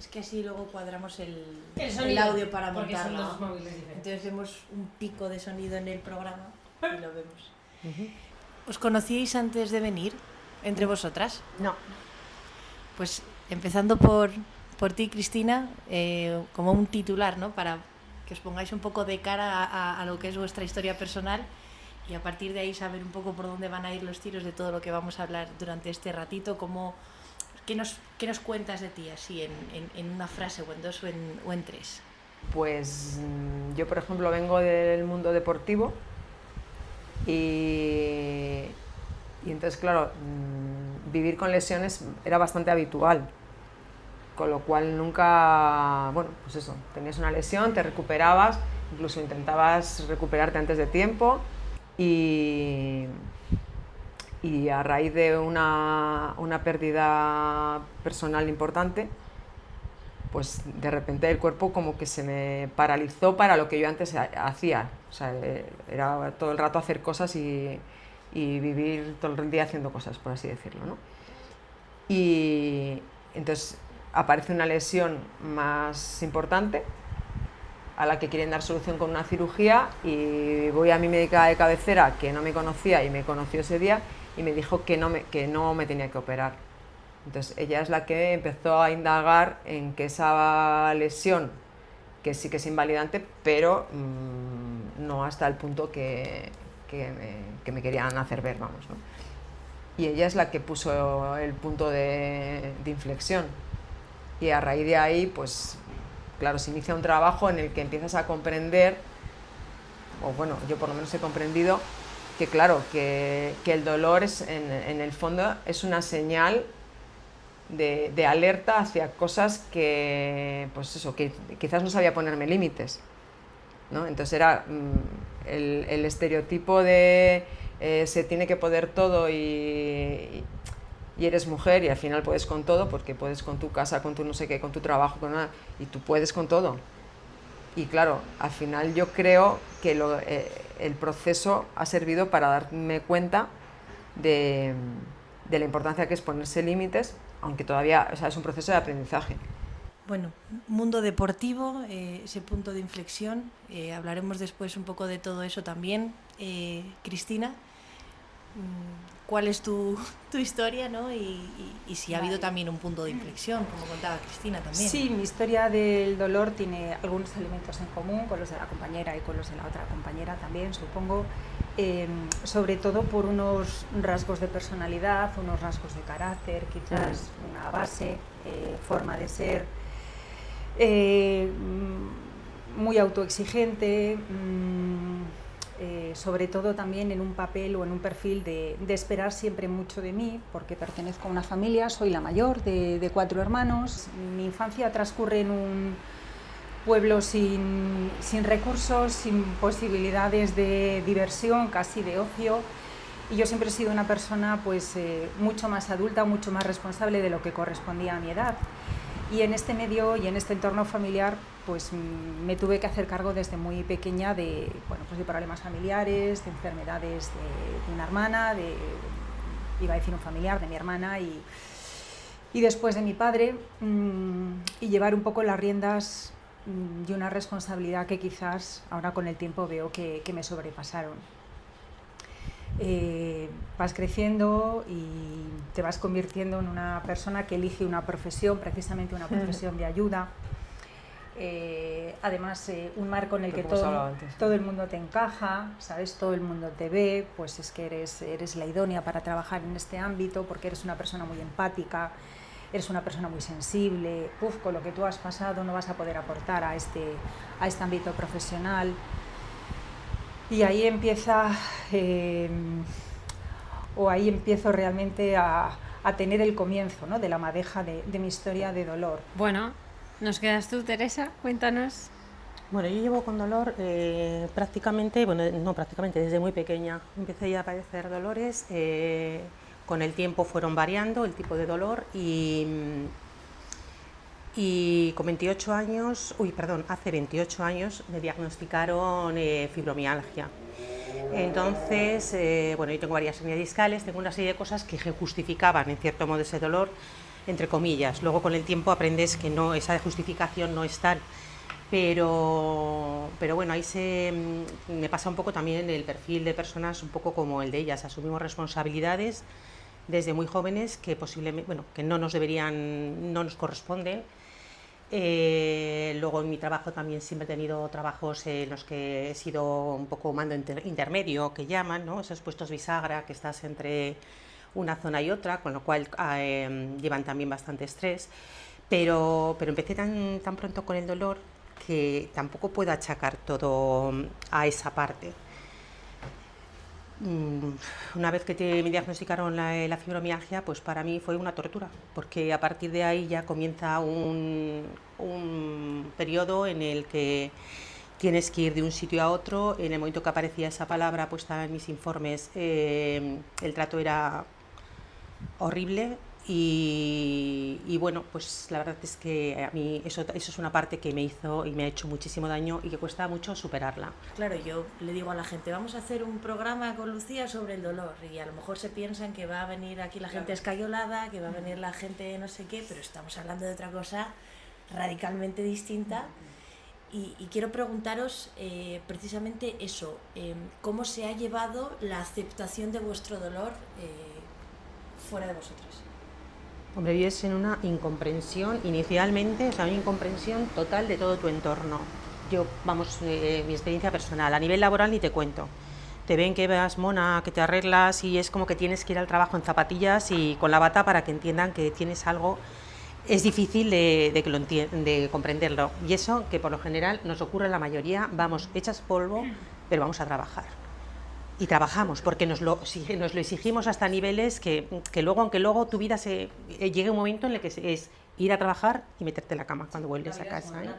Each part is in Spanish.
Es que así luego cuadramos el sonido, audio para porque son montarlo. dos móviles diferentes. Entonces vemos un pico de sonido en el programa y lo vemos. ¿Os conocíais antes de venir entre vosotras? No. Pues empezando por ti, Cristina, como un titular, ¿no? Para que os pongáis un poco de cara a lo que es vuestra historia personal y a partir de ahí saber un poco por dónde van a ir los tiros de todo lo que vamos a hablar durante este ratito. ¿Qué nos cuentas de ti así en una frase o en dos o en tres? Pues yo, por ejemplo, vengo del mundo deportivo y entonces, claro, vivir con lesiones era bastante habitual, con lo cual nunca, bueno, pues eso, tenías una lesión, te recuperabas, incluso intentabas recuperarte antes de tiempo y a raíz de una pérdida personal importante, pues de repente el cuerpo como que se me paralizó para lo que yo antes hacía. O sea, era todo el rato hacer cosas y vivir todo el día haciendo cosas, por así decirlo, ¿no? Y entonces aparece una lesión más importante a la que quieren dar solución con una cirugía y voy a mi médica de cabecera, que no me conocía y me conoció ese día, y me dijo que no me tenía que operar. Entonces ella es la que empezó a indagar en que esa lesión, que sí que es invalidante, pero no hasta el punto que me querían hacer ver, vamos, ¿no? Y ella es la que puso el punto de inflexión. Y a raíz de ahí, pues claro, se inicia un trabajo en el que empiezas a comprender, o bueno, yo por lo menos he comprendido, que claro, que el dolor es, en el fondo es una señal de alerta hacia cosas que, pues eso, que quizás no sabía ponerme límites, ¿no? Entonces era el estereotipo de se tiene que poder todo y eres mujer y al final puedes con todo, porque puedes con tu casa, con tu no sé qué, con tu trabajo, con nada, y tú puedes con todo. Y claro, al final yo creo que el proceso ha servido para darme cuenta de la importancia que es ponerse límites, aunque todavía, o sea, es un proceso de aprendizaje. Bueno, mundo deportivo, ese punto de inflexión, hablaremos después un poco de todo eso también. Cristina, ¿cuál es tu historia, ¿no? Y si ha habido también un punto de inflexión, como contaba Cristina también. Sí, mi historia del dolor tiene algunos elementos en común con los de la compañera y con los de la otra compañera también, supongo, sobre todo por unos rasgos de personalidad, unos rasgos de carácter, quizás una base, forma de ser, muy autoexigente, sobre todo también en un papel o en un perfil de esperar siempre mucho de mí, porque pertenezco a una familia, soy la mayor de 4 hermanos. Mi infancia transcurre en un pueblo sin recursos, sin posibilidades de diversión, casi de ocio, y yo siempre he sido una persona pues mucho más adulta, mucho más responsable de lo que correspondía a mi edad. Y en este medio y en este entorno familiar pues me tuve que hacer cargo desde muy pequeña de, bueno, pues de problemas familiares, de enfermedades de una hermana, iba a decir un familiar, de mi hermana y después de mi padre, y llevar un poco las riendas de una responsabilidad que quizás ahora con el tiempo veo que me sobrepasaron. Vas creciendo y te vas convirtiendo en una persona que elige una profesión, precisamente una profesión de ayuda. Además, un marco en el que todo el mundo te encaja, ¿sabes? Todo el mundo te ve, pues es que eres la idónea para trabajar en este ámbito porque eres una persona muy empática, eres una persona muy sensible. Con lo que tú has pasado no vas a poder aportar a este ámbito profesional. Y ahí ahí empiezo realmente a tener el comienzo, ¿no?, de la madeja de mi historia de dolor. Bueno, ¿nos quedas tú, Teresa? Cuéntanos. Bueno, yo llevo con dolor prácticamente desde muy pequeña. Empecé ya a padecer dolores, con el tiempo fueron variando el tipo de dolor y con hace 28 años me diagnosticaron fibromialgia. Entonces, yo tengo varias hernias discales, tengo una serie de cosas que justificaban en cierto modo ese dolor, entre comillas. Luego con el tiempo aprendes que no, esa justificación no es tal. Pero bueno, ahí me pasa un poco también el perfil de personas un poco como el de ellas. Asumimos responsabilidades desde muy jóvenes que posiblemente, bueno, que no nos corresponden. Luego en mi trabajo también siempre he tenido trabajos en los que he sido un poco mando intermedio, que llaman, ¿no? Esos puestos bisagra, que estás entre una zona y otra, con lo cual llevan también bastante estrés. Pero empecé tan pronto con el dolor que tampoco puedo achacar todo a esa parte. Una vez que me diagnosticaron la fibromialgia, pues para mí fue una tortura, porque a partir de ahí ya comienza un periodo en el que tienes que ir de un sitio a otro. En el momento que aparecía esa palabra puesta en mis informes, el trato era horrible. Y bueno, pues la verdad es que a mí eso es una parte que me hizo y me ha hecho muchísimo daño y que cuesta mucho superarla. Claro, yo le digo a la gente, vamos a hacer un programa con Lucía sobre el dolor, y a lo mejor se piensan que va a venir aquí la gente escayolada, que va a venir la gente no sé qué, pero estamos hablando de otra cosa radicalmente distinta. Y quiero preguntaros precisamente eso, ¿cómo se ha llevado la aceptación de vuestro dolor fuera de vosotros? Hombre, vives en una incomprensión inicialmente, o sea, una incomprensión total de todo tu entorno. Yo, mi experiencia personal, a nivel laboral ni te cuento. Te ven que vas mona, que te arreglas y es como que tienes que ir al trabajo en zapatillas y con la bata para que entiendan que tienes algo. Es difícil de comprenderlo. Y eso, que por lo general nos ocurre a la mayoría, vamos hechas polvo, pero vamos a trabajar. Y trabajamos, porque nos lo exigimos hasta niveles que luego, aunque luego tu vida llegue un momento en el que es ir a trabajar y meterte en la cama cuando vuelves a casa, ¿eh?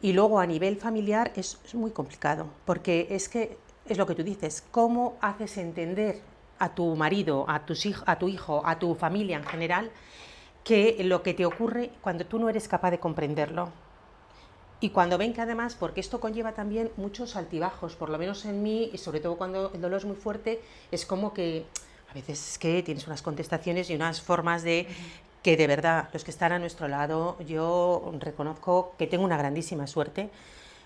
Y luego a nivel familiar es muy complicado, porque es lo que tú dices, ¿cómo haces entender a tu marido, a tu hijo, a tu familia en general, que lo que te ocurre cuando tú no eres capaz de comprenderlo? Y cuando ven que además, porque esto conlleva también muchos altibajos, por lo menos en mí, y sobre todo cuando el dolor es muy fuerte, es como que a veces es que tienes unas contestaciones y unas formas de que de verdad los que están a nuestro lado, yo reconozco que tengo una grandísima suerte,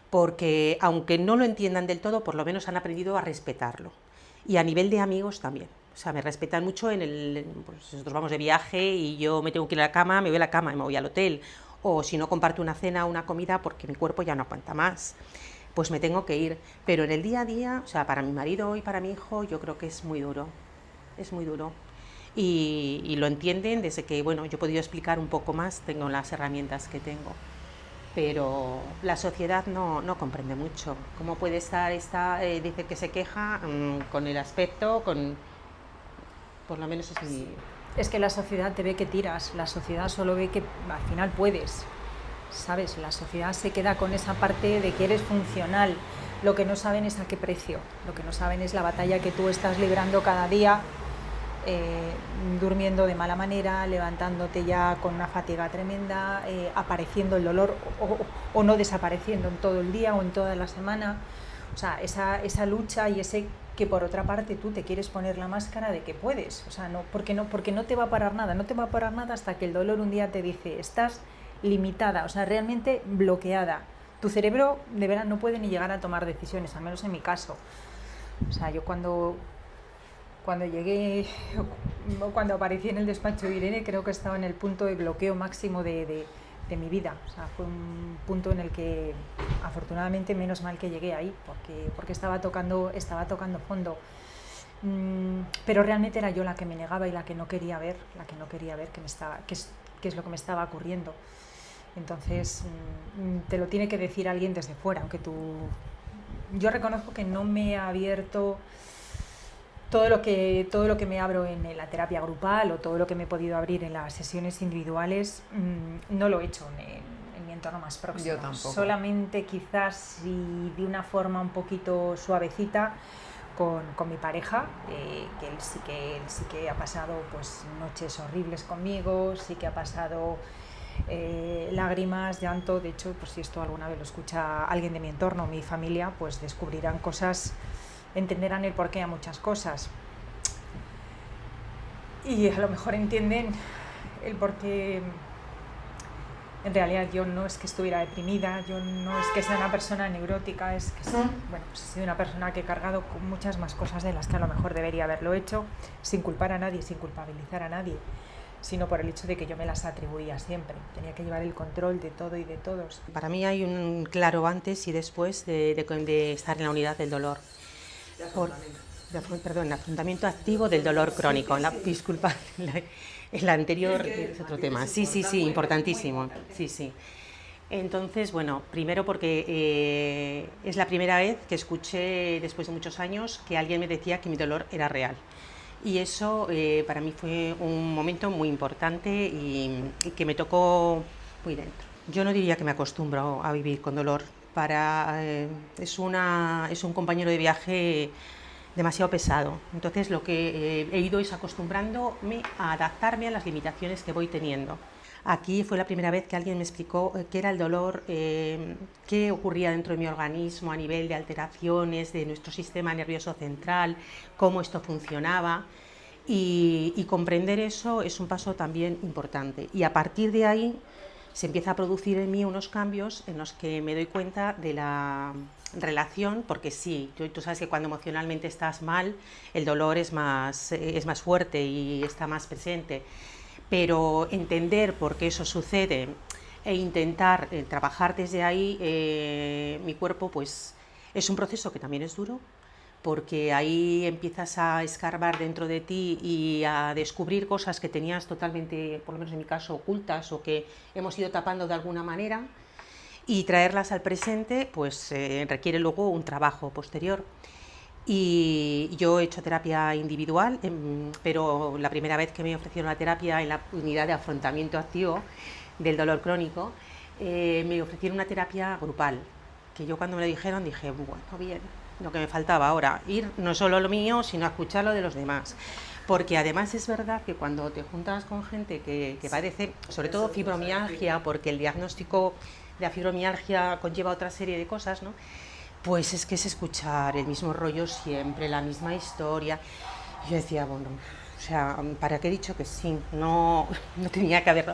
porque aunque no lo entiendan del todo, por lo menos han aprendido a respetarlo. Y a nivel de amigos también. O sea, me respetan mucho pues nosotros vamos de viaje y yo me tengo que ir a la cama, me voy a la cama y me voy al hotel. O si no comparto una cena o una comida porque mi cuerpo ya no aguanta más, pues me tengo que ir. Pero en el día a día, o sea, para mi marido y para mi hijo, yo creo que es muy duro. Y lo entienden desde que, bueno, yo he podido explicar un poco más, tengo las herramientas que tengo. Pero la sociedad no comprende mucho. ¿Cómo puede estar dice que se queja con el aspecto, por lo menos es mi... Es que la sociedad te ve que tiras, la sociedad solo ve que al final puedes, ¿sabes? La sociedad se queda con esa parte de que eres funcional. Lo que no saben es a qué precio, lo que no saben es la batalla que tú estás librando cada día, durmiendo de mala manera, levantándote ya con una fatiga tremenda, apareciendo el dolor o no desapareciendo en todo el día o en toda la semana. O sea, esa lucha y ese que por otra parte tú te quieres poner la máscara de que puedes, o sea, porque no te va a parar nada, no te va a parar nada hasta que el dolor un día te dice, estás limitada, o sea, realmente bloqueada. Tu cerebro de verdad no puede ni llegar a tomar decisiones, al menos en mi caso. O sea, yo cuando llegué, cuando aparecí en el despacho de Irene, creo que estaba en el punto de bloqueo máximo de mi vida. O sea, fue un punto en el que afortunadamente menos mal que llegué ahí, porque estaba tocando fondo. Pero realmente era yo la que me negaba y la que no quería ver qué es lo que me estaba ocurriendo. Entonces te lo tiene que decir alguien desde fuera, aunque yo reconozco que no me he abierto todo lo que me abro en la terapia grupal o todo lo que me he podido abrir en las sesiones individuales, no lo he hecho en mi entorno más próximo. Yo tampoco. Solamente quizás y de una forma un poquito suavecita con mi pareja, que él sí que ha pasado pues noches horribles conmigo, sí que ha pasado lágrimas, llanto. De hecho, pues si esto alguna vez lo escucha alguien de mi entorno, mi familia, pues descubrirán cosas, entenderán el porqué a muchas cosas y a lo mejor entienden el por qué en realidad yo no es que estuviera deprimida, yo no es que sea una persona neurótica, es que bueno, pues he sido una persona que he cargado con muchas más cosas de las que a lo mejor debería haberlo hecho, sin culpar a nadie, sin culpabilizar a nadie, sino por el hecho de que yo me las atribuía siempre. Tenía que llevar el control de todo y de todos. Para mí hay un claro antes y después de estar en la unidad del dolor. El afrontamiento activo del dolor crónico. Disculpa, el anterior es otro tema. Sí, importantísimo. Sí. Entonces, bueno, primero porque es la primera vez que escuché, después de muchos años, que alguien me decía que mi dolor era real. Y eso para mí fue un momento muy importante y que me tocó muy dentro. Yo no diría que me acostumbro a vivir con dolor. Es un compañero de viaje demasiado pesado. Entonces lo que he ido es acostumbrándome a adaptarme a las limitaciones que voy teniendo. Aquí fue la primera vez que alguien me explicó qué era el dolor, qué ocurría dentro de mi organismo a nivel de alteraciones de nuestro sistema nervioso central, cómo esto funcionaba, y comprender eso es un paso también importante. Y a partir de ahí se empieza a producir en mí unos cambios en los que me doy cuenta de la relación, porque sí, tú sabes que cuando emocionalmente estás mal, el dolor es más fuerte y está más presente. Pero entender por qué eso sucede e intentar trabajar desde ahí, mi cuerpo, pues es un proceso que también es duro, porque ahí empiezas a escarbar dentro de ti y a descubrir cosas que tenías totalmente, por lo menos en mi caso, ocultas o que hemos ido tapando de alguna manera, y traerlas al presente pues requiere luego un trabajo posterior. Y yo he hecho terapia individual, pero la primera vez que me ofrecieron la terapia en la unidad de afrontamiento activo del dolor crónico, me ofrecieron una terapia grupal, que yo cuando me lo dijeron dije, bueno, bien, lo que me faltaba ahora, ir no solo lo mío, sino a escuchar lo de los demás. Porque además es verdad que cuando te juntas con gente que padece, sobre todo fibromialgia, porque el diagnóstico de la fibromialgia conlleva otra serie de cosas, ¿no? Pues es que es escuchar el mismo rollo siempre, la misma historia. Yo decía, bueno, o sea, ¿para qué he dicho que sí? No tenía que haberlo.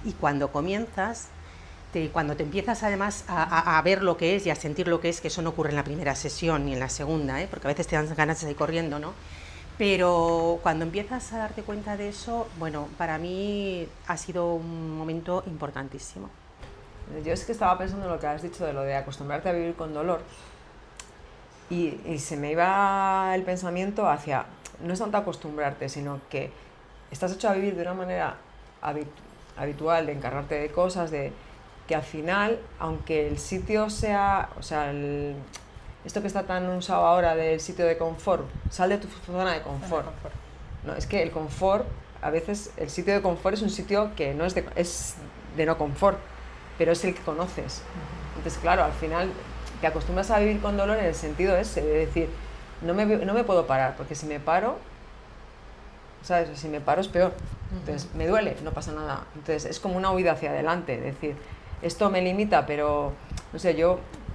Y cuando comienzas, cuando te empiezas además a ver lo que es y a sentir lo que es, que eso no ocurre en la primera sesión ni en la segunda, porque a veces te dan ganas de ir corriendo, ¿no? Pero cuando empiezas a darte cuenta de eso, bueno, para mí ha sido un momento importantísimo. Yo es que estaba pensando en lo que has dicho de lo de acostumbrarte a vivir con dolor y se me iba el pensamiento hacia, no es tanto acostumbrarte, sino que estás hecho a vivir de una manera habitual, de encargarte de cosas, de que al final, aunque el sitio sea, o sea, esto que está tan usado ahora del sitio de confort, sal de tu zona de confort. No, es que el confort, a veces el sitio de confort es un sitio que no es de no confort, pero es el que conoces. Entonces, claro, al final te acostumbras a vivir con dolor en el sentido ese, de decir, no me puedo parar, porque si me paro, ¿sabes? Si me paro es peor. Entonces, me duele, no pasa nada. Entonces, es como una huida hacia adelante, es decir, esto me limita, pero, no sé,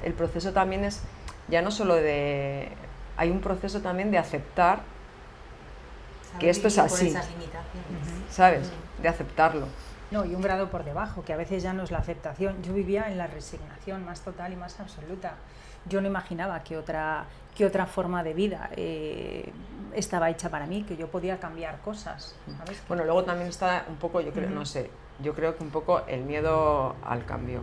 el proceso también es, ya no solo hay un proceso también de aceptar que esto es así, ¿sabes? De aceptarlo. No, y un grado por debajo, que a veces ya no es la aceptación. Yo vivía en la resignación más total y más absoluta. Yo no imaginaba que otra forma de vida estaba hecha para mí, que yo podía cambiar cosas, ¿sabes? Bueno, luego también está un poco, yo creo, no sé, yo creo que un poco el miedo al cambio.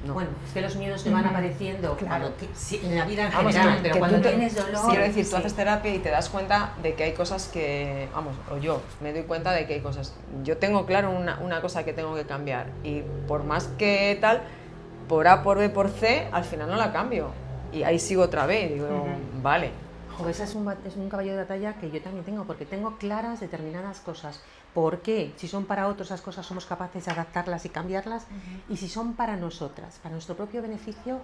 No. Bueno, es que los miedos te van apareciendo, claro, en la vida en vamos, general, pero cuando tienes dolor... Quiero decir, tú haces terapia y te das cuenta de que hay cosas que, vamos, o yo me doy cuenta de que hay cosas... Yo tengo claro una cosa que tengo que cambiar y por más que tal, por A, por B, por C, al final no la cambio. Y ahí sigo otra vez, digo, vale. Joder, ese es un caballo de batalla que yo también tengo, porque tengo claras determinadas cosas. ¿Por qué? Si son para otros, esas cosas somos capaces de adaptarlas y cambiarlas, y si son para nosotras, para nuestro propio beneficio,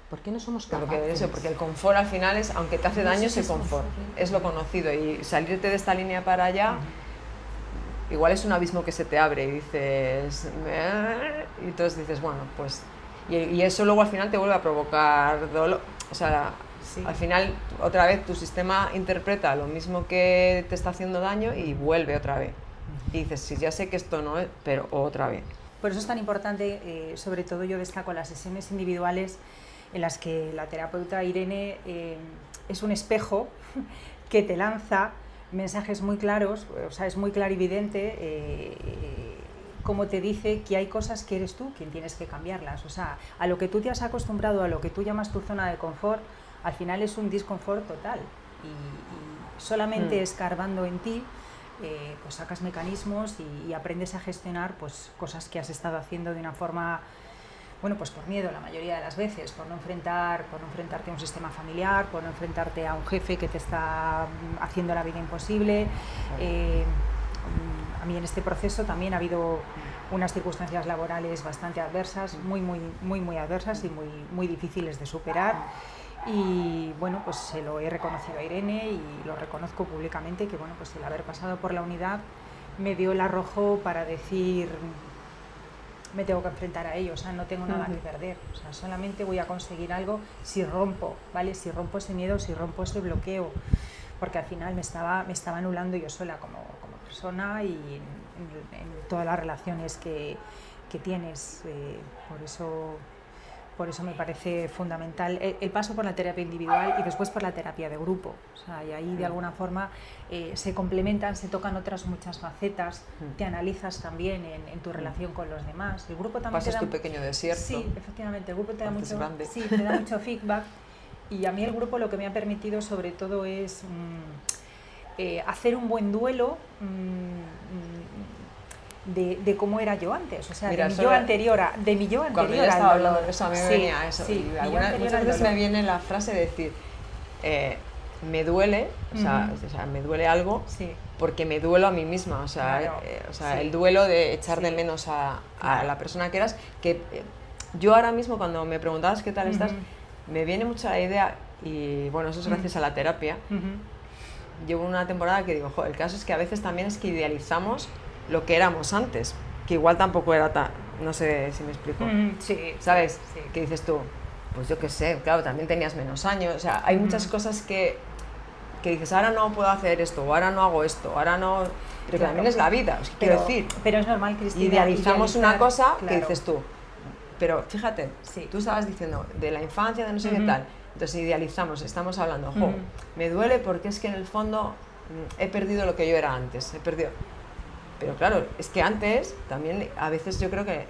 ¿por qué no somos capaces? Porque el confort al final es, aunque te hace daño, es el confort, es lo conocido, y salirte de esta línea para allá, igual es un abismo que se te abre y dices, y entonces dices, bueno, pues, y eso luego al final te vuelve a provocar dolor, o sea, al final otra vez tu sistema interpreta lo mismo que te está haciendo daño y vuelve otra vez. y dices, sí, ya sé que esto no es, pero otra vez. Por eso es tan importante, sobre todo yo destaco las sesiones individuales en las que la terapeuta Irene es un espejo que te lanza mensajes muy claros, o sea, es muy clarividente, como te dice que hay cosas que eres tú quien tienes que cambiarlas. O sea, a lo que tú te has acostumbrado, a lo que tú llamas tu zona de confort, al final es un disconfort total. Y solamente escarbando en ti, pues sacas mecanismos y aprendes a gestionar pues cosas que has estado haciendo de una forma, bueno, pues por miedo la mayoría de las veces, por no enfrentarte a un sistema familiar, por no enfrentarte a un jefe que te está haciendo la vida imposible. A mí en este proceso también ha habido unas circunstancias laborales bastante adversas, muy adversas y muy difíciles de superar. Y bueno, pues se lo he reconocido a Irene y lo reconozco públicamente, que bueno, pues el haber pasado por la unidad me dio el arrojo para decir, me tengo que enfrentar a ello, o sea, no tengo nada que perder, o sea, solamente voy a conseguir algo si rompo, ¿vale? Si rompo ese miedo, si rompo ese bloqueo, porque al final me estaba anulando yo sola como persona y en todas las relaciones que tienes, por eso me parece fundamental el paso por la terapia individual y después por la terapia de grupo. O sea, y ahí de alguna forma se complementan, se tocan otras muchas facetas, te analizas también en tu relación con los demás. El grupo también pasas tu pequeño desierto. Sí, efectivamente, el grupo te da mucho feedback y a mí el grupo lo que me ha permitido sobre todo es hacer un buen duelo de cómo era yo antes, o sea, mira, de mi yo anterior cuando yo estaba hablando de eso, a mí me venía eso. Sí, y muchas veces me viene la frase de decir, me duele, o sea, me duele algo porque me duelo a mí misma, o sea, el duelo de echar de menos a la persona que eras, que yo ahora mismo cuando me preguntabas qué tal estás, me viene mucho la idea, y bueno, eso es gracias a la terapia. Llevo una temporada que digo, el caso es que a veces también es que idealizamos lo que éramos antes, que igual tampoco era tan, no sé si me explico, ¿sabes? Sí. Que dices tú, pues yo qué sé, claro, también tenías menos años, o sea, hay muchas cosas que dices, ahora no puedo hacer esto, o ahora no hago esto, ahora no, pero claro, también es la vida, o sea, quiero decir. Pero es normal, Cristina, idealizamos una cosa que dices tú, pero fíjate, tú estabas diciendo de la infancia, de no sé qué tal, entonces idealizamos, estamos hablando, me duele porque es que en el fondo he perdido lo que yo era antes, Pero claro, es que antes también a veces yo creo que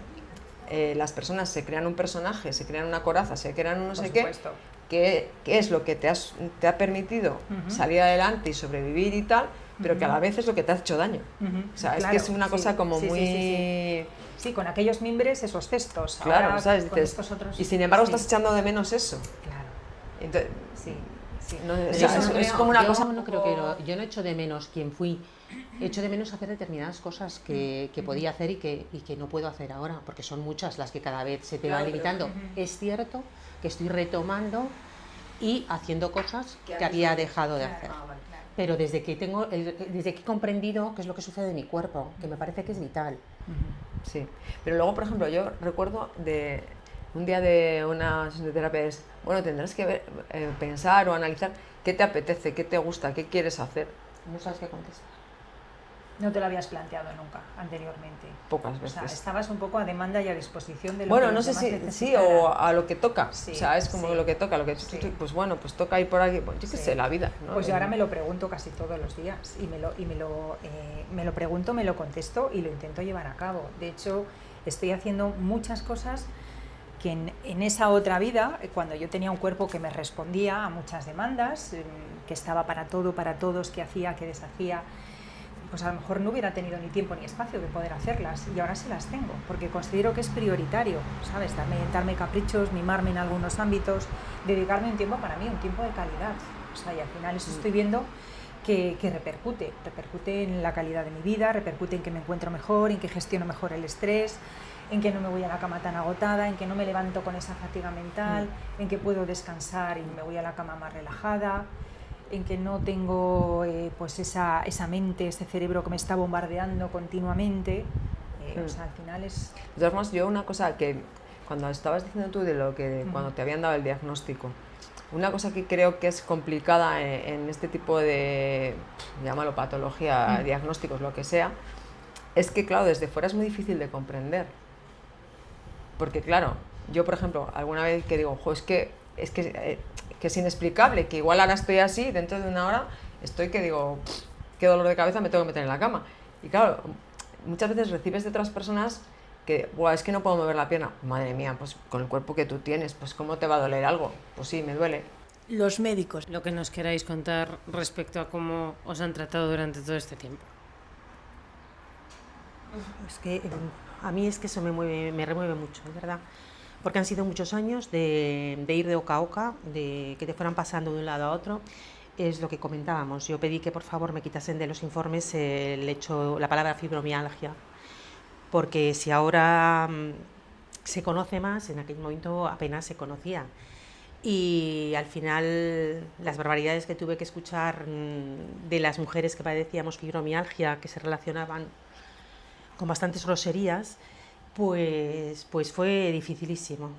las personas se crean un personaje, se crean una coraza, se crean un no sé qué, que es lo que te ha permitido salir adelante y sobrevivir y tal, pero que a la vez es lo que te ha hecho daño. O sea, es que es una cosa como muy... Sí, con aquellos mimbres, esos cestos. Claro, ahora, ¿sabes? Con estos otros... Y sin embargo estás echando de menos eso. Claro. Entonces, No, es como una cosa... No creo que yo no echo de menos quién fui. Echo de menos hacer determinadas cosas que podía hacer y que no puedo hacer ahora, porque son muchas las que cada vez se te van limitando. Es cierto que estoy retomando y haciendo cosas que había dejado de hacer. Pero desde que he comprendido qué es lo que sucede en mi cuerpo, que me parece que es vital. Sí, pero luego, por ejemplo, yo recuerdo de un día de una sesión de terapia es, bueno, tendrás que pensar o analizar qué te apetece, qué te gusta, qué quieres hacer. No sabes qué contestar. No te lo habías planteado nunca anteriormente. Pocas veces. O sea, estabas un poco a demanda y a disposición de lo bueno, que no sé si sí o a lo que toca. O sea, es como lo que toca, pues bueno, pues toca ir por aquí. Pues yo qué sé, la vida, ¿no? Pues yo ahora me lo pregunto casi todos los días y me lo pregunto, me lo contesto y lo intento llevar a cabo. De hecho, estoy haciendo muchas cosas que en esa otra vida, cuando yo tenía un cuerpo que me respondía a muchas demandas, que estaba para todo, para todos, que hacía, que deshacía, pues a lo mejor no hubiera tenido ni tiempo ni espacio de poder hacerlas, y ahora sí las tengo, porque considero que es prioritario, ¿sabes? Darme caprichos, mimarme en algunos ámbitos, dedicarme un tiempo para mí, un tiempo de calidad. O sea, y al final eso estoy viendo que repercute en la calidad de mi vida, repercute en que me encuentro mejor, en que gestiono mejor el estrés, en que no me voy a la cama tan agotada, en que no me levanto con esa fatiga mental, en que puedo descansar y me voy a la cama más relajada, en que no tengo pues esa mente, ese cerebro que me está bombardeando continuamente. O sea, al final es... De todas formas, yo una cosa que cuando estabas diciendo tú de lo que cuando te habían dado el diagnóstico, una cosa que creo que es complicada en este tipo de, llámalo patología, diagnósticos, lo que sea, es que, claro, desde fuera es muy difícil de comprender. Porque, claro, yo, por ejemplo, alguna vez que digo, que es inexplicable, que igual ahora estoy así, dentro de una hora estoy que digo, qué dolor de cabeza, me tengo que meter en la cama. Y claro, muchas veces recibes de otras personas que, es que no puedo mover la pierna. Madre mía, pues con el cuerpo que tú tienes, pues ¿cómo te va a doler algo? Pues sí, me duele. Los médicos. Lo que nos queráis contar respecto a cómo os han tratado durante todo este tiempo. Es que a mí es que eso me remueve mucho, de verdad. Porque han sido muchos años de ir de oca a oca, de que te fueran pasando de un lado a otro. Es lo que comentábamos. Yo pedí que por favor me quitasen de los informes la palabra fibromialgia. Porque si ahora se conoce más, en aquel momento apenas se conocía. Y al final las barbaridades que tuve que escuchar de las mujeres que padecíamos fibromialgia, que se relacionaban con bastantes groserías, pues fue dificilísimo,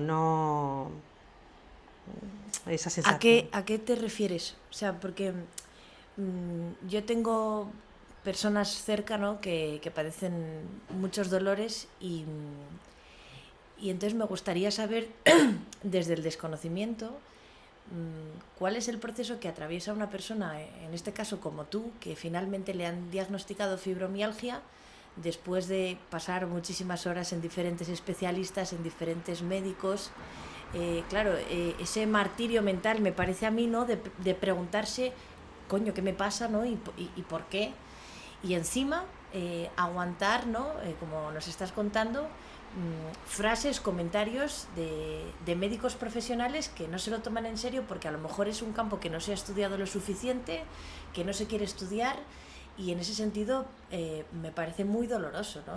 no esa sensación. ¿A qué te refieres? O sea, porque yo tengo personas cerca, ¿no?, que padecen muchos dolores y entonces me gustaría saber, desde el desconocimiento, cuál es el proceso que atraviesa una persona, en este caso como tú, que finalmente le han diagnosticado fibromialgia después de pasar muchísimas horas en diferentes especialistas, en diferentes médicos. Claro, ese martirio mental me parece a mí, ¿no?, de preguntarse, coño, ¿qué me pasa, ¿no?, y por qué? Y encima aguantar, ¿no?, como nos estás contando, frases, comentarios de médicos profesionales que no se lo toman en serio porque a lo mejor es un campo que no se ha estudiado lo suficiente, que no se quiere estudiar, y en ese sentido me parece muy doloroso, ¿no?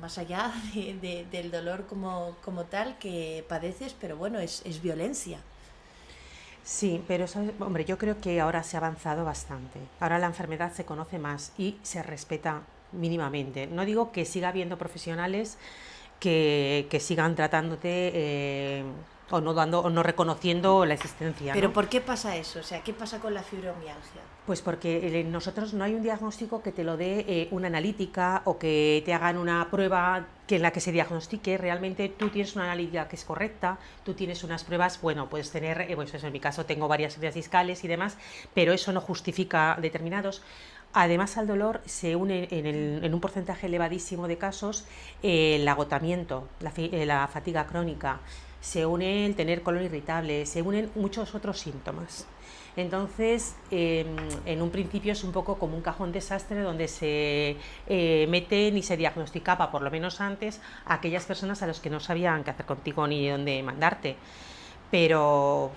Más allá del dolor como tal que padeces, pero bueno, es violencia. Sí, pero hombre, yo creo que ahora se ha avanzado bastante. Ahora la enfermedad se conoce más y se respeta mínimamente. No digo que siga habiendo profesionales que sigan tratándote o no reconociendo la existencia. ¿Pero ¿no? por qué pasa eso? O sea, ¿qué pasa con la fibromialgia? Pues porque nosotros no hay un diagnóstico que te lo dé una analítica o que te hagan una prueba en la que se diagnostique. Realmente tú tienes una analítica que es correcta, tú tienes unas pruebas, bueno, puedes tener, pues eso, en mi caso tengo varias heridas discales y demás, pero eso no justifica determinados. Además, al dolor se une en un porcentaje elevadísimo de casos el agotamiento, la fatiga crónica, se une el tener colon irritable, se unen muchos otros síntomas. Entonces, en un principio es un poco como un cajón desastre donde se meten y se diagnosticaba, por lo menos antes, a aquellas personas a las que no sabían qué hacer contigo ni dónde mandarte. Pero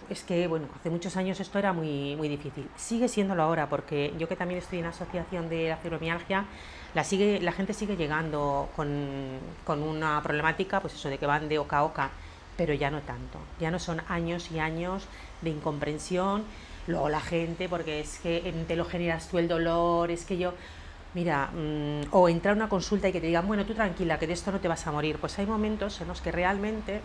es que, bueno, hace muchos años esto era muy difícil. Sigue siéndolo ahora, porque yo que también estoy en la asociación de la fibromialgia, la gente sigue llegando con una problemática, pues eso, de que van de oca a oca, pero ya no tanto. Ya no son años y años de incomprensión. Luego la gente, porque es que te lo generas tú el dolor, es que yo... Mira, o entrar a una consulta y que te digan, bueno, tú tranquila, que de esto no te vas a morir. Pues hay momentos en los que realmente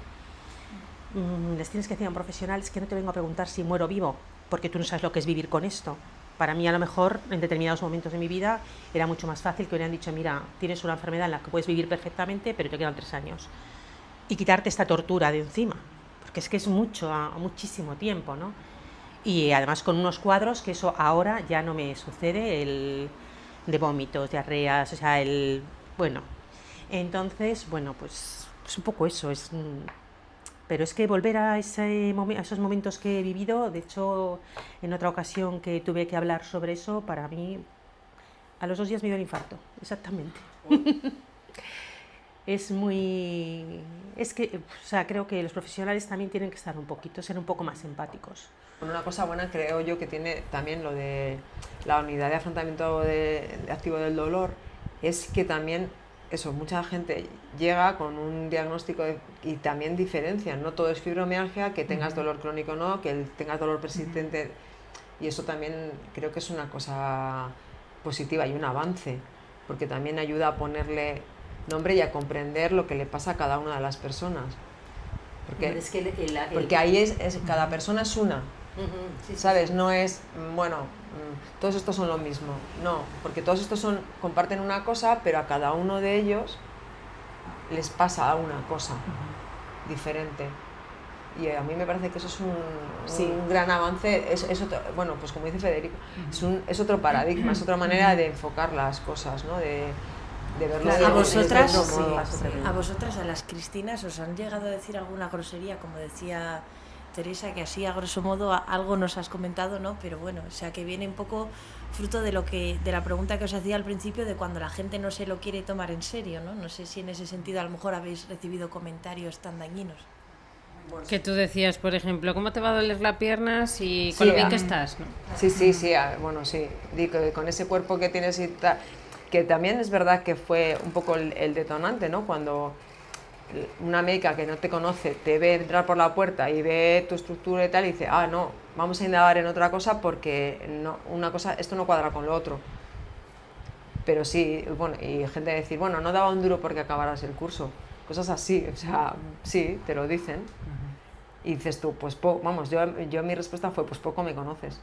les tienes que decir a un profesional, es que no te vengo a preguntar si muero vivo, porque tú no sabes lo que es vivir con esto. Para mí, a lo mejor, en determinados momentos de mi vida, era mucho más fácil que hubieran dicho, mira, tienes una enfermedad en la que puedes vivir perfectamente, pero te quedan 3 años. Y quitarte esta tortura de encima, porque es que es muchísimo tiempo, ¿no? Y además con unos cuadros que eso ahora ya no me sucede, de vómitos, diarreas, o sea, bueno. Entonces, bueno, pues es un poco eso, pero es que volver a esos momentos que he vivido, de hecho, en otra ocasión que tuve que hablar sobre eso, para mí, a los 2 días me dio el infarto, exactamente. Es que, o sea, creo que los profesionales también tienen que estar ser un poco más empáticos. Una cosa buena creo yo que tiene también lo de la unidad de afrontamiento activo del dolor, es que también eso, mucha gente llega con un diagnóstico y también diferencian, no todo es fibromialgia, que tengas dolor crónico o no, que tengas dolor persistente, y eso también creo que es una cosa positiva y un avance, porque también ayuda a ponerle nombre y a comprender lo que le pasa a cada una de las personas. Porque ahí cada persona es una, ¿sabes? No es, bueno, todos estos son lo mismo, no, porque todos estos comparten una cosa, pero a cada uno de ellos les pasa una cosa diferente. Y a mí me parece que eso es un gran avance, es otro, bueno, pues como dice Federico, es otro paradigma, es otra manera de enfocar las cosas, ¿no? De verlo Claro, a vosotras, a las Cristinas, ¿os han llegado a decir alguna grosería? Como decía Teresa, que así a grosso modo algo nos has comentado, ¿no? Pero bueno, o sea, que viene un poco fruto de la pregunta que os hacía al principio, de cuando la gente no se lo quiere tomar en serio, ¿no? No sé si en ese sentido a lo mejor habéis recibido comentarios tan dañinos. Que tú decías, por ejemplo, ¿cómo te va a doler la pierna si con lo bien que estás, ¿no? Sí, bueno, sí, digo, con ese cuerpo que tienes y tal, que también es verdad que fue un poco el detonante, ¿no? Cuando una médica que no te conoce te ve entrar por la puerta y ve tu estructura y tal, y dice, no, vamos a indagar en otra cosa porque no, esto no cuadra con lo otro. Pero sí, bueno, y gente decir, bueno, no daba un duro porque acabaras el curso. Cosas así, o sea, sí, te lo dicen. Y dices tú, pues vamos, yo mi respuesta fue, pues poco me conoces.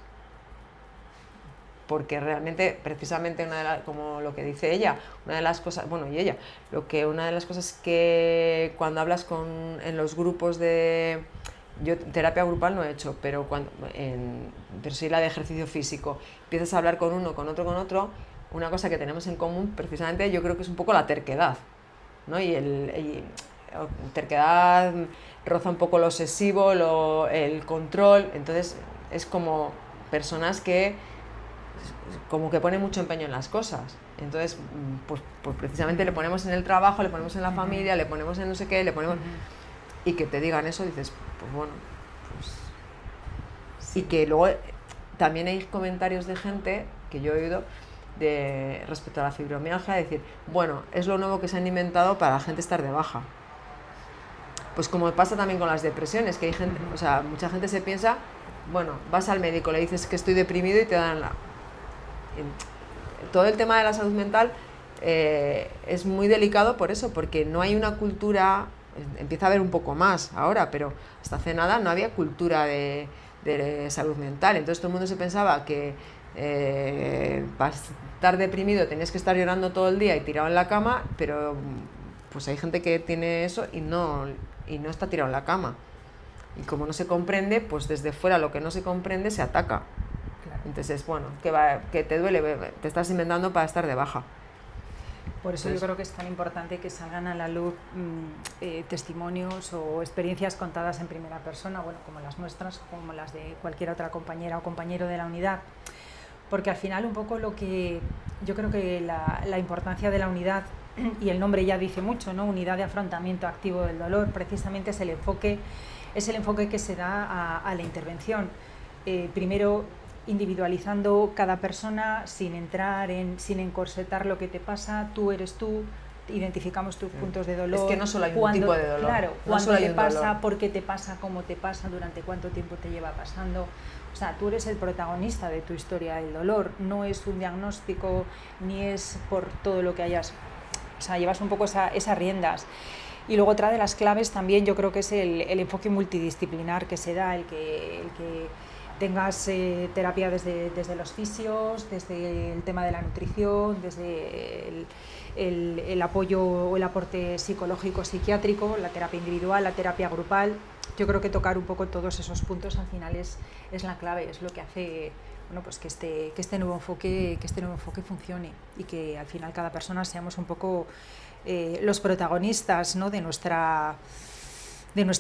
Porque realmente, precisamente, como lo que dice ella, una de las cosas, bueno, y ella, una de las cosas que cuando hablas en los grupos yo terapia grupal no he hecho, pero sí la de ejercicio físico, empiezas a hablar con uno, con otro, una cosa que tenemos en común, precisamente, yo creo que es un poco la terquedad, ¿no? Y terquedad roza un poco lo obsesivo, el control, entonces es como personas que como que ponen mucho empeño en las cosas, entonces pues precisamente le ponemos en el trabajo, le ponemos en la familia, le ponemos en no sé qué, le ponemos y que te digan eso, dices, pues bueno, pues... Sí. Y que luego también hay comentarios de gente que yo he oído respecto a la fibromialgia, decir, bueno, es lo nuevo que se han inventado para la gente estar de baja. Pues como pasa también con las depresiones, que hay gente, o sea, mucha gente se piensa, bueno, vas al médico, le dices que estoy deprimido y te dan todo el tema de la salud mental es muy delicado por eso, porque no hay una cultura, empieza a haber un poco más ahora, pero hasta hace nada no había cultura de salud mental, entonces todo el mundo se pensaba que para estar deprimido tenías que estar llorando todo el día y tirado en la cama, pero pues hay gente que tiene eso y no está tirado en la cama. Y como no se comprende, pues desde fuera lo que no se comprende se ataca. Claro. Entonces, bueno, que te duele, te estás inventando para estar de baja. Por eso yo creo que es tan importante que salgan a la luz testimonios o experiencias contadas en primera persona, bueno, como las nuestras, como las de cualquier otra compañera o compañero de la unidad. Porque al final un poco lo que yo creo que la importancia de la unidad, y el nombre ya dice mucho, ¿no? Unidad de afrontamiento activo del dolor, precisamente es el enfoque que se da a la intervención. Primero individualizando cada persona sin encorsetar lo que te pasa, tú eres tú, identificamos tus puntos de dolor. Es que no solo hay un tipo de dolor. Claro, no cuándo te pasa, por qué te pasa, cómo te pasa, durante cuánto tiempo te lleva pasando. O sea, tú eres el protagonista de tu historia del dolor, no es un diagnóstico, ni es por todo lo que hayas... O sea, llevas un poco esas riendas. Y luego otra de las claves también yo creo que es el enfoque multidisciplinar que se da, el que tengas terapia desde los fisios, desde el tema de la nutrición, desde el apoyo o el aporte psicológico, psiquiátrico, la terapia individual, la terapia grupal. Yo creo que tocar un poco todos esos puntos al final es la clave, es lo que hace, bueno, pues que este nuevo enfoque funcione y que al final cada persona seamos un poco los protagonistas, ¿no? de nuestra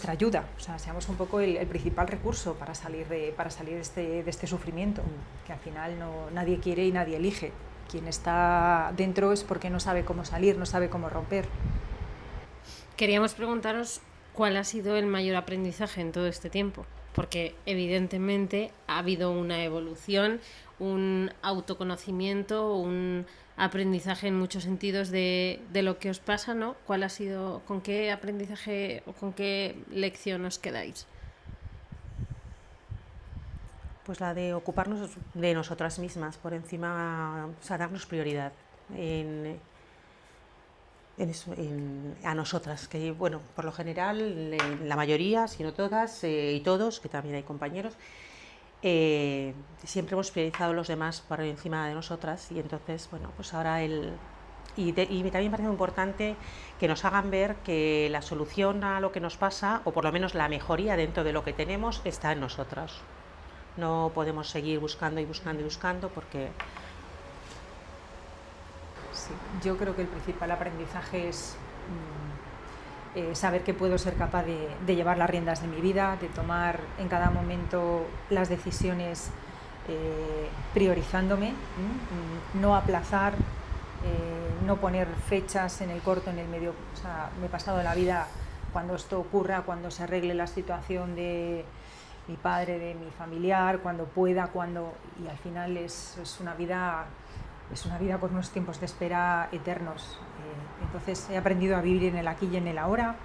ayuda, o sea, seamos un poco el principal recurso para salir de este sufrimiento, que al final nadie quiere y nadie elige. Quien está dentro es porque no sabe cómo salir, no sabe cómo romper. Queríamos preguntaros cuál ha sido el mayor aprendizaje en todo este tiempo, porque evidentemente ha habido una evolución, un autoconocimiento, un aprendizaje en muchos sentidos de lo que os pasa, ¿no? ¿Cuál ha sido, con qué aprendizaje o con qué lección os quedáis? Pues la de ocuparnos de nosotras mismas, por encima, o sea, darnos prioridad a nosotras, que bueno, por lo general, la mayoría, si no todas y todos, que también hay compañeros, siempre hemos priorizado a los demás por encima de nosotras y entonces, bueno, pues ahora y también me parece importante que nos hagan ver que la solución a lo que nos pasa, o por lo menos la mejoría dentro de lo que tenemos, está en nosotras. No podemos seguir buscando y buscando y buscando porque... Sí, yo creo que el principal aprendizaje es saber que puedo ser capaz de llevar las riendas de mi vida, de tomar en cada momento las decisiones priorizándome, no aplazar, no poner fechas en el corto, en el medio. O sea, me he pasado la vida cuando esto ocurra, cuando se arregle la situación de mi padre, de mi familiar, cuando pueda, y al final es una vida con unos tiempos de espera eternos. Entonces he aprendido a vivir en el aquí y en el ahora,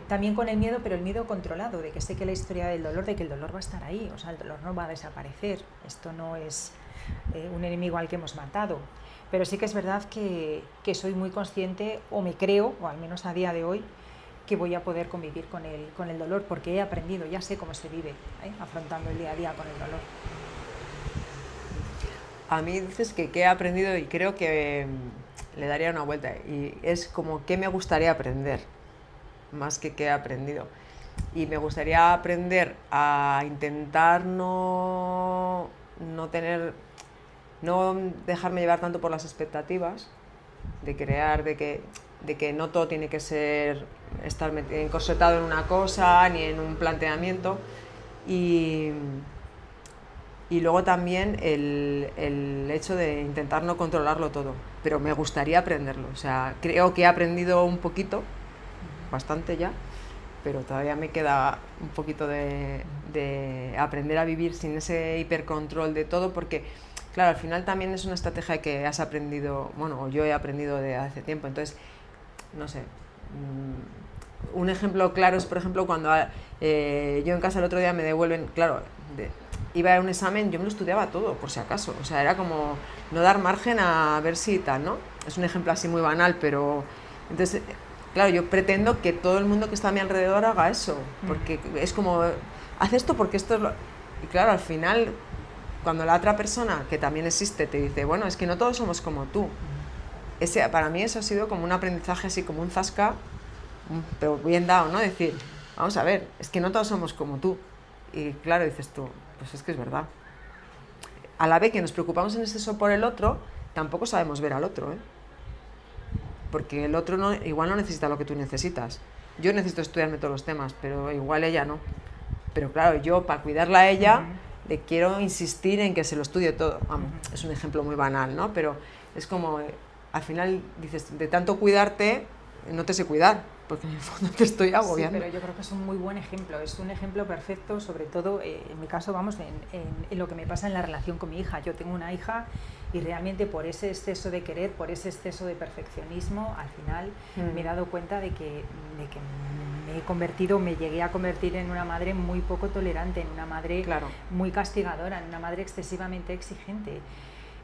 también con el miedo, pero el miedo controlado, de que sé que la historia del dolor, de que el dolor va a estar ahí, o sea, el dolor no va a desaparecer, esto no es un enemigo al que hemos matado, pero sí que es verdad que soy muy consciente, o me creo, o al menos a día de hoy, que voy a poder convivir con el dolor, porque he aprendido, ya sé cómo se vive, afrontando el día a día con el dolor. A mí dices que he aprendido y creo que le daría una vuelta, y es como qué me gustaría aprender, más que qué he aprendido. Y me gustaría aprender a intentar no dejarme llevar tanto por las expectativas, de que no todo tiene que estar encorsetado en una cosa ni en un planteamiento, y luego también el hecho de intentar no controlarlo todo, pero me gustaría aprenderlo. O sea, creo que he aprendido un poquito, bastante ya, pero todavía me queda un poquito de aprender a vivir sin ese hipercontrol de todo, porque claro, al final también es una estrategia que has aprendido, bueno, o yo he aprendido de hace tiempo. Entonces, no sé, un ejemplo claro es, por ejemplo, cuando yo en casa el otro día me devuelven, claro, iba a un examen, yo me lo estudiaba todo, por si acaso. O sea, era como no dar margen a ver si tal, ¿no? Es un ejemplo así muy banal, pero... Entonces, claro, yo pretendo que todo el mundo que está a mi alrededor haga eso, porque es como, haz esto porque esto es lo... Y claro, al final, cuando la otra persona, que también existe, te dice, bueno, es que no todos somos como tú. Para mí eso ha sido como un aprendizaje así, como un zasca, pero bien dado, ¿no? Decir, vamos a ver, es que no todos somos como tú. Y claro, dices tú, pues es que es verdad. A la vez que nos preocupamos en exceso por el otro, tampoco sabemos ver al otro, ¿eh? Porque el otro igual no necesita lo que tú necesitas. Yo necesito estudiarme todos los temas, pero igual ella no. Pero claro, yo para cuidarla a ella, le quiero insistir en que se lo estudie todo. Vamos, es un ejemplo muy banal, ¿no? Pero es como, al final dices, de tanto cuidarte, no te sé cuidar, porque en el fondo te estoy agobiando. Sí, pero yo creo que es un muy buen ejemplo, es un ejemplo perfecto, sobre todo en mi caso, vamos, en lo que me pasa en la relación con mi hija. Yo tengo una hija y realmente por ese exceso de querer, por ese exceso de perfeccionismo, al final me he dado cuenta de que me llegué a convertir en una madre muy poco tolerante, en una madre muy castigadora, en una madre excesivamente exigente.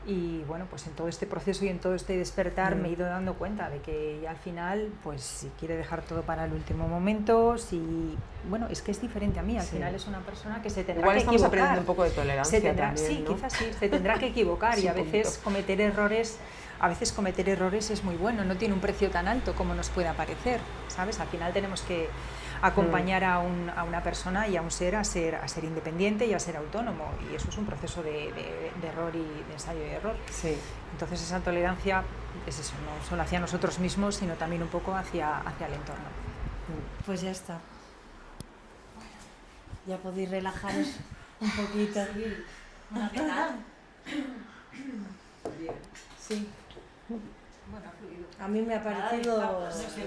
Y bueno, pues en todo este proceso y en todo este despertar me he ido dando cuenta de que al final, pues si quiere dejar todo para el último momento, bueno, es que es diferente a mí, al final es una persona que se tendrá que equivocar. Igual estamos aprendiendo un poco de tolerancia también, sí, ¿no? quizás sí, se tendrá que equivocar y a veces cometer errores es muy bueno, no tiene un precio tan alto como nos pueda parecer, ¿sabes? Al final tenemos que acompañar a una persona y a un ser a ser independiente y a ser autónomo, y eso es un proceso de error y de ensayo y error. Sí. Entonces esa tolerancia es eso, no solo hacia nosotros mismos, sino también un poco hacia el entorno. Pues ya está. Ya podéis relajaros un poquito. ¿Qué tal? Sí. A mí me ha parecido la hostia.